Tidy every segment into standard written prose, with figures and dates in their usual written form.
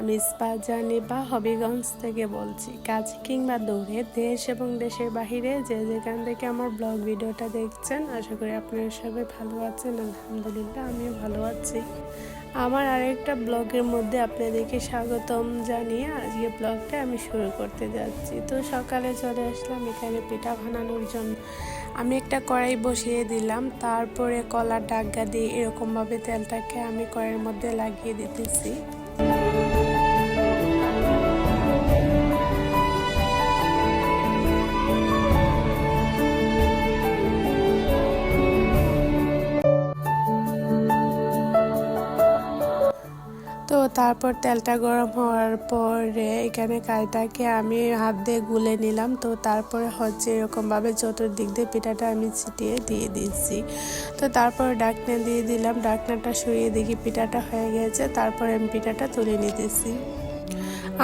মিসবা জানি বা হবিগঞ্জ থেকে বলছি। কাছে কিংবা দূরে, দেশ এবং দেশের বাহিরে যে যেখান থেকে আমার ব্লগ ভিডিওটা দেখছেন, আশা করি আপনারা সবাই ভালো আছেন। আলহামদুলিল্লাহ, আমিও ভালো আছি। আমার আরেকটা ব্লগের মধ্যে আপনাদেরকে স্বাগতম জানিয়ে আজকে ব্লগটা আমি শুরু করতে যাচ্ছি। তো সকালে চলে আসলাম এখানে পিঠা বানানোর জন্য। আমি একটা কড়াই বসিয়ে দিলাম, তারপরে কলার ডাগা দিয়ে এরকমভাবে তেলটাকে আমি কড়াইয়ের মধ্যে লাগিয়ে দিতেছি। তো তারপর তেলটা গরম হওয়ার পরে এখানে কাইটাকে আমি হাত দিয়ে গুলে নিলাম। তো তারপরে হচ্ছে এরকমভাবে চতুর্দিক দিয়ে পিঠাটা আমি ছিটিয়ে দিয়ে দিচ্ছি। তো তারপর ঢাকনা দিয়ে দিলাম, ঢাকনাটা সরিয়ে দেখি পিঠাটা হয়ে গেছে। তারপরে আমি পিঠাটা তুলে নিতেছি।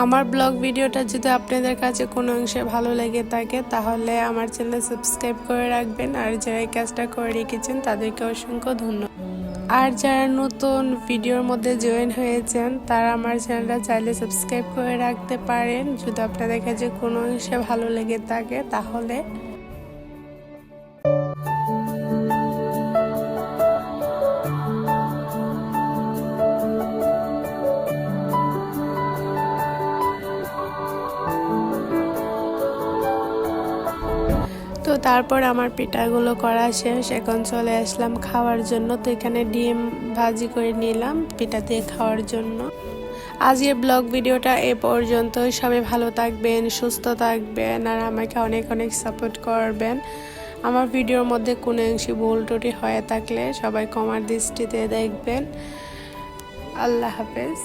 আমার ব্লগ ভিডিওটা যদি আপনাদের কাছে কোনো অংশে ভালো লেগে থাকে তাহলে আমার চ্যানেল সাবস্ক্রাইব করে রাখবেন, আর যারা এই কাজটা করে রেখেছেন তাদেরকে অসংখ্য ধন্যবাদ। আর যারা নতুন ভিডিওর মধ্যে জয়েন হয়েছেন তারা আমার চ্যানেলটা চাইলে সাবস্ক্রাইব করে রাখতে পারেন যদি আপনাদের কাছে কোনো অংশে ভালো লেগে থাকে তাহলে। তো তারপর আমার পিঠাগুলো করা শেষ, এখন চলে আসলাম খাওয়ার জন্য। তো এখানে ডিম ভাজি করে নিলাম পিঠা দিয়ে খাওয়ার জন্য। আজকের ব্লগ ভিডিওটা এ পর্যন্ত। সবাই ভালো থাকবেন, সুস্থ থাকবেন, আর আমাকে অনেক অনেক সাপোর্ট করবেন। আমার ভিডিওর মধ্যে কোনো অংশে ভুল ত্রুটি হয়ে থাকলে সবাই ক্ষমার দৃষ্টিতে দেখবেন। আল্লাহ হাফেজ।